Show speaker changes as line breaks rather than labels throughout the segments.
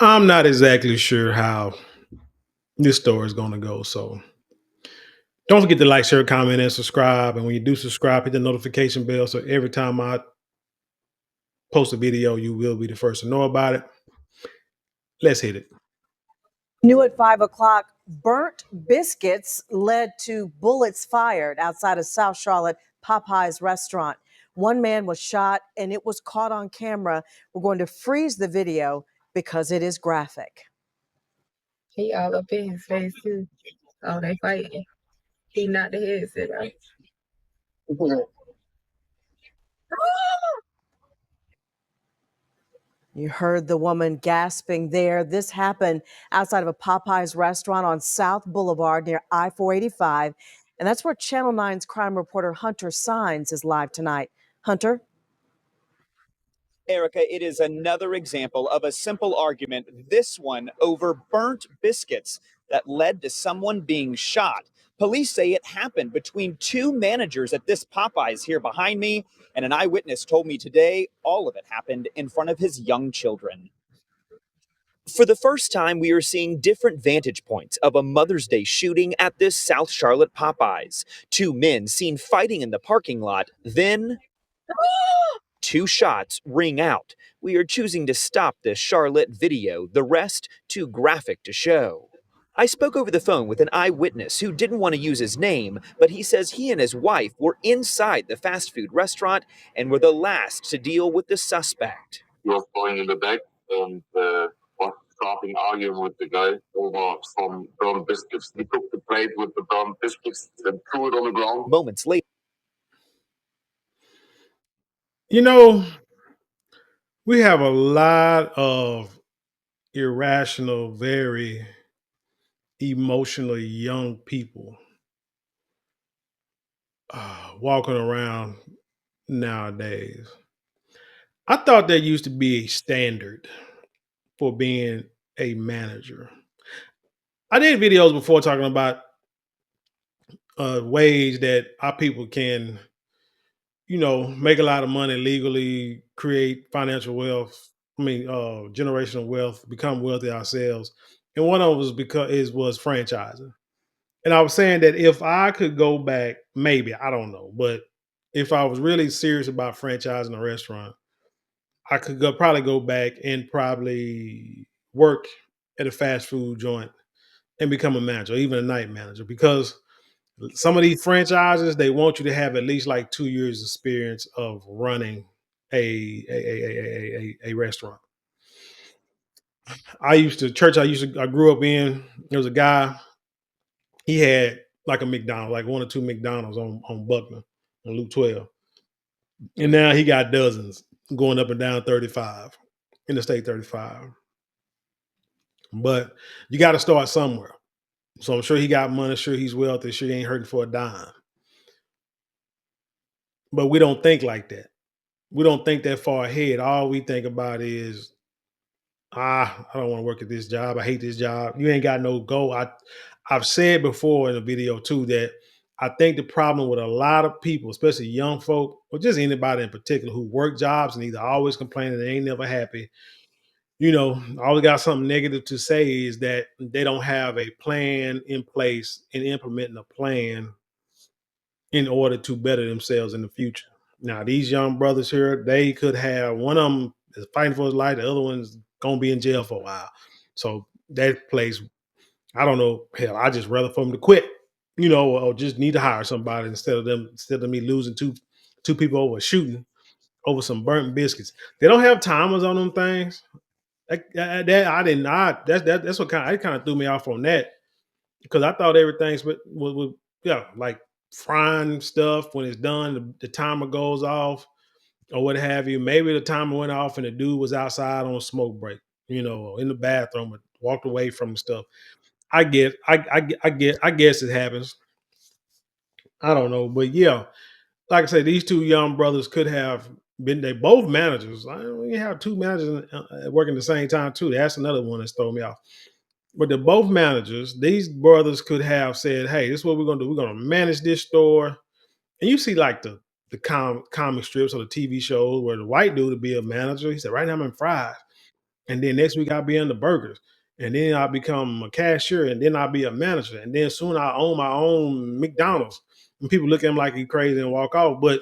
I'm not exactly sure how this story is going to go. So don't forget to like, share, comment, and subscribe. And when you do subscribe, hit the notification bell. So every time I post a video, you will be the first to know about it. Let's hit it.
New at 5 o'clock, burnt biscuits led to bullets fired outside of South Charlotte Popeyes restaurant. One man was shot and it was caught on camera. We're going to freeze the video because it is graphic.
He all up in his face too. Oh, they fighting. He knocked the headset out.
You heard the woman gasping there. This happened outside of a Popeyes restaurant on South Boulevard near I-485. And that's where Channel 9's crime reporter Hunter Signs is live tonight. Hunter?
Erica, it is another example of a simple argument, this one over burnt biscuits, that led to someone being shot. Police say it happened between two managers at this Popeyes here behind me, and an eyewitness told me today all of it happened in front of his young children. For the first time, we are seeing different vantage points of a Mother's Day shooting at this South Charlotte Popeyes. Two men seen fighting in the parking lot, then two shots ring out. We are choosing to stop the Charlotte video, the rest too graphic to show. I spoke over the phone with an eyewitness who didn't want to use his name, but he says he and his wife were inside the fast food restaurant and were the last to deal with the suspect.
He was going in the back and was starting arguing with the guy over some burnt biscuits. He took the plate with the burnt biscuits and threw it on the ground.
Moments later,
You know, we have a lot of irrational, very emotional young people walking around nowadays. I thought there used to be a standard for being a manager. I did videos before talking about ways that our people can, make a lot of money legally, create financial wealth. Generational wealth, become wealthy ourselves. And one of them was franchising. And I was saying that if I could go back, maybe I don't know, but if I was really serious about franchising a restaurant, I could probably go back and probably work at a fast food joint and become a manager, or even a night manager, because some of these franchises, they want you to have at least like 2 years experience of running a restaurant. I grew up in, there was a guy, he had like a McDonald's, like one or two McDonald's on Buckner, on Loop 12. And now he got dozens going up and down 35, Interstate 35. But you got to start somewhere. So I'm sure he got money, sure he's wealthy, sure he ain't hurting for a dime. But we don't think like that. We don't think that far ahead. All we think about is, I don't want to work at this job. I hate this job. You ain't got no goal. I've said before in a video too that I think the problem with a lot of people, especially young folk, or just anybody in particular who work jobs and either always complaining they ain't never happy, always got something negative to say, is that they don't have a plan in place and implementing a plan in order to better themselves in the future. Now, these young brothers here, they could have, one of them is fighting for his life, the other one's gonna be in jail for a while. So that place, I don't know, hell, I just rather for them to quit, or just need to hire somebody instead of me losing two people over shooting over some burnt biscuits. They don't have timers on them things. That's what kind of threw me off on that, because I thought everything's with yeah, like frying stuff when it's done, the timer goes off or what have you. Maybe the timer went off and the dude was outside on a smoke break, or in the bathroom, or walked away from the stuff. I guess it happens. I don't know, but yeah, like I said, these two young brothers could have been. They both managers. I don't even have two managers working at the same time too. That's another one that's thrown me off. But they're both managers. These brothers could have said, "Hey, this is what we're gonna do. We're gonna manage this store." And you see, like the comic strips or the TV shows where the white dude would be a manager. He said, "Right now I'm in fries," And then next week I'll be in the burgers. And then I'll become a cashier, and then I'll be a manager. And then soon I own my own McDonald's. And people look at him like he's crazy and walk off. But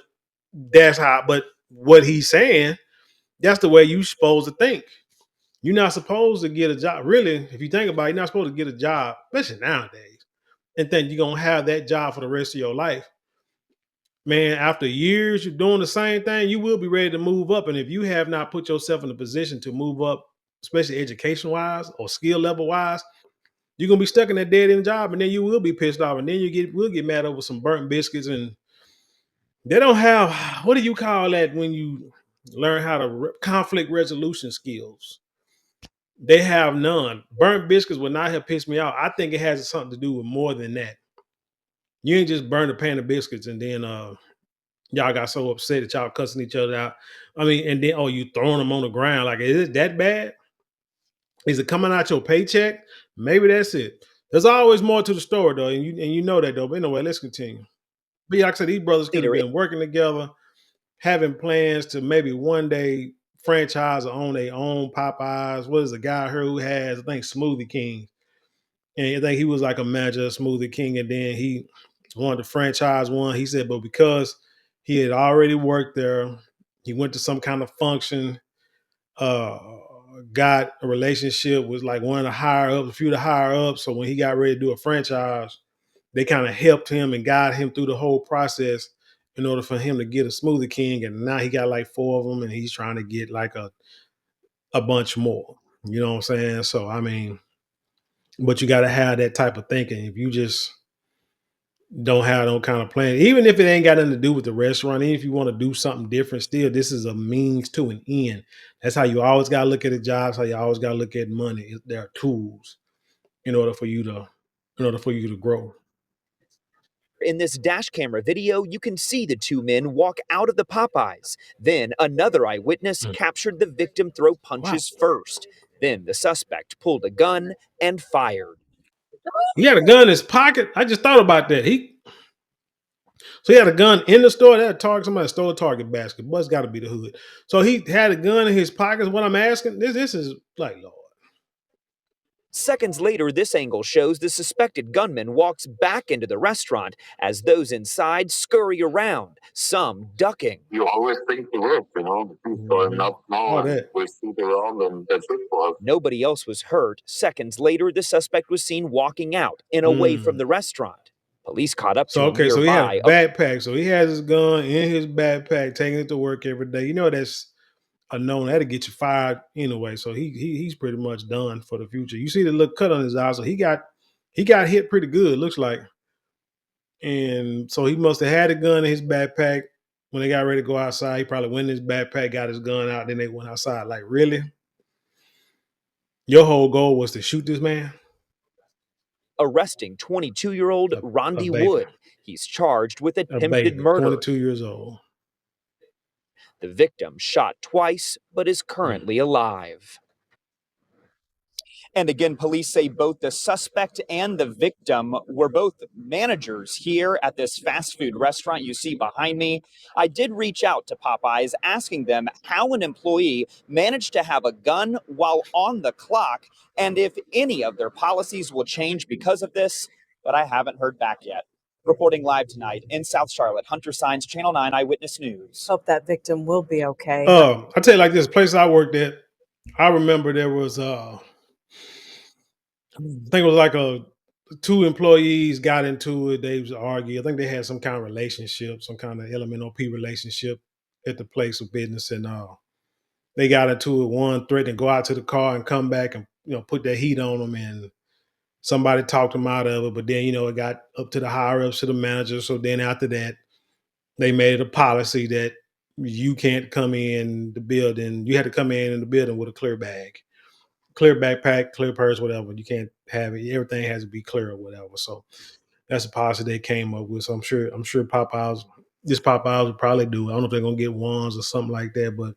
but what he's saying, that's the way you're supposed to think. You're not supposed to get a job. Really, if you think about it, you're not supposed to get a job, especially nowadays, and think you're gonna have that job for the rest of your life. Man, after years you're doing the same thing, you will be ready to move up. And if you have not put yourself in a position to move up, especially education wise or skill level wise, you're gonna be stuck in that dead end job, and then you will be pissed off, and then will get mad over some burnt biscuits. And they don't have, what do you call that when you learn how to conflict resolution skills? They have none. Burnt biscuits would not have pissed me off. I think it has something to do with more than that. You ain't just burn a pan of biscuits and then y'all got so upset that y'all cussing each other out. I mean, and then you throwing them on the ground. Like, is it that bad? Is it coming out your paycheck? Maybe that's it. There's always more to the story though, and you know that though. But anyway, let's continue. But yeah, like I said, these brothers could have been working together, having plans to maybe one day franchise or own their own Popeyes. What is the guy here who has, I think, Smoothie King? And I think he was like a manager of Smoothie King, and then he wanted to franchise one. He said, but because he had already worked there, he went to some kind of function, uh, got a relationship with like one of the higher ups, a few of the higher ups. So when he got ready to do a franchise, they kind of helped him and guided him through the whole process in order for him to get a Smoothie King. And now he got like 4 of them, and he's trying to get like a bunch more. You know what I'm saying? So I mean, but you got to have that type of thinking. If you just don't have no kind of plan, even if it ain't got nothing to do with the restaurant, even if you want to do something different, still, this is a means to an end. That's how you always got to look at the jobs. How you always got to look at money. There are tools in order for you to grow.
In this dash camera video, you can see the 2 men walk out of the Popeyes. Then another eyewitness captured the victim throw punches first. Then the suspect pulled a gun and fired.
He had a gun in his pocket. I just thought about that. So he had a gun in the store. That Target, somebody stole a Target basket. But it's got to be the hood. So he had a gun in his pocket. What I'm asking, this is like, Lord.
Seconds later, this angle shows the suspected gunman walks back into the restaurant as those inside scurry around, some ducking.
You always think the worst, the police going up now and we shoot around and that's it for us.
Nobody else was hurt. Seconds later, the suspect was seen walking out and away from the restaurant. Police caught up to him nearby.
So he had a backpack. So he has his gun in his backpack, taking it to work every day. You know that's a known, that'll get you fired anyway. So he's pretty much done for the future. You see the little cut on his eye, so he got hit pretty good, looks like. And so he must have had a gun in his backpack when they got ready to go outside. He probably went in his backpack, got his gun out, then they went outside. Like, really? Your whole goal was to shoot this man?
Arresting 22-year-old Rondi Wood. He's charged with attempted murder.
22 years old.
The victim shot twice, but is currently alive. And again, police say both the suspect and the victim were both managers here at this fast food restaurant you see behind me. I did reach out to Popeyes asking them how an employee managed to have a gun while on the clock and if any of their policies will change because of this, but I haven't heard back yet. Reporting live tonight in South Charlotte, Hunter Signs, Channel 9 Eyewitness News.
Hope that victim will be okay.
I'll tell you like this, place I worked at, I remember there was I think it was like 2 employees got into it. They was arguing. I think they had some kind of relationship, some kind of LMNOP relationship at the place of business. And they got into it. One threatened to go out to the car and come back and, put that heat on them. And somebody talked them out of it. But then, it got up to the higher ups, to the manager. So then after that, they made it a policy that you can't come in the building. You had to come in the building with a clear bag. Clear backpack, clear purse, whatever. You can't have it. Everything has to be clear or whatever. So that's a policy they came up with. So I'm sure Popeyes will probably do. I don't know if they're gonna get ones or something like that, but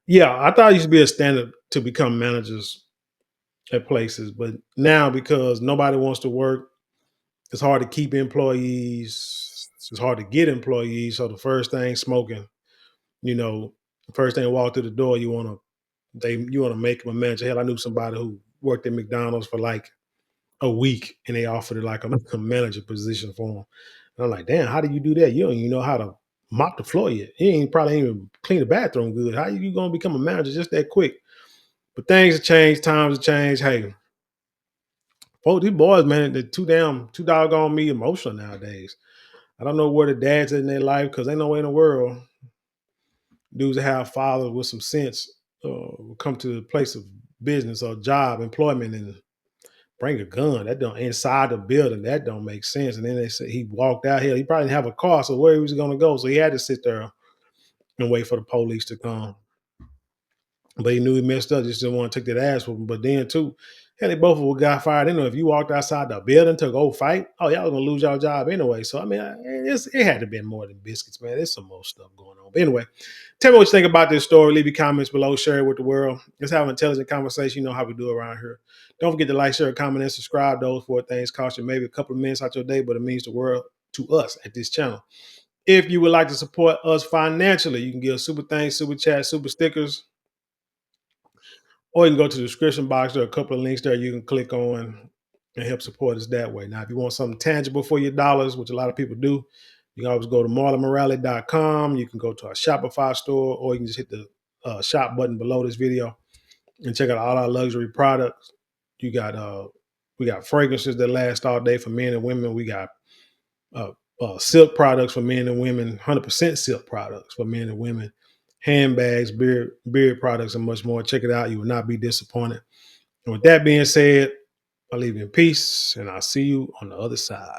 yeah, I thought it used to be a standard to become managers at places, but now because nobody wants to work, it's hard to keep employees. It's hard to get employees. So the first thing smoking, first thing walk through the door, you want to you want to make him a manager. Hell, I knew somebody who worked at McDonald's for like a week, and they offered it like a manager position for him. And I'm like, damn, how do you do that? You don't even know how to mop the floor yet. You ain't probably even clean the bathroom good. How you gonna become a manager just that quick? But things have changed, times have changed. Hey, folks, these boys, man, they're too doggone me emotional nowadays. I don't know where the dads in their life because ain't no way in the world dudes that have fathers with some sense will come to the place of business or job, employment, and bring a gun. That don't inside the building. That don't make sense. And then they said he walked out here. He probably didn't have a car, so where he was going to go? So he had to sit there and wait for the police to come. But he knew he messed up. Just didn't want to take that ass with him. But then too, hell, they both of them got fired anyway. If you walked outside the building to go fight, oh, y'all was gonna lose your job anyway. So I mean, it had to be more than biscuits, man. There's some more stuff going on. But anyway, tell me what you think about this story. Leave your comments below. Share it with the world. Let's have an intelligent conversation. You know how we do around here. Don't forget to like, share, comment, and subscribe. Those four things cost you maybe a couple of minutes out your day, but it means the world to us at this channel. If you would like to support us financially, you can give super thanks, super chat, super stickers, or you can go to the description box. There are a couple of links there you can click on and help support us that way. Now, if you want something tangible for your dollars, which a lot of people do, you can always go to marlonmorale.com. You can go to our Shopify store, or you can just hit the shop button below this video and check out all our luxury products. We got fragrances that last all day for men and women. We got silk products for men and women, 100% silk products for men and women, handbags, beard products, and much more. Check it out. You will not be disappointed. And with that being said, I'll leave you in peace, and I'll see you on the other side.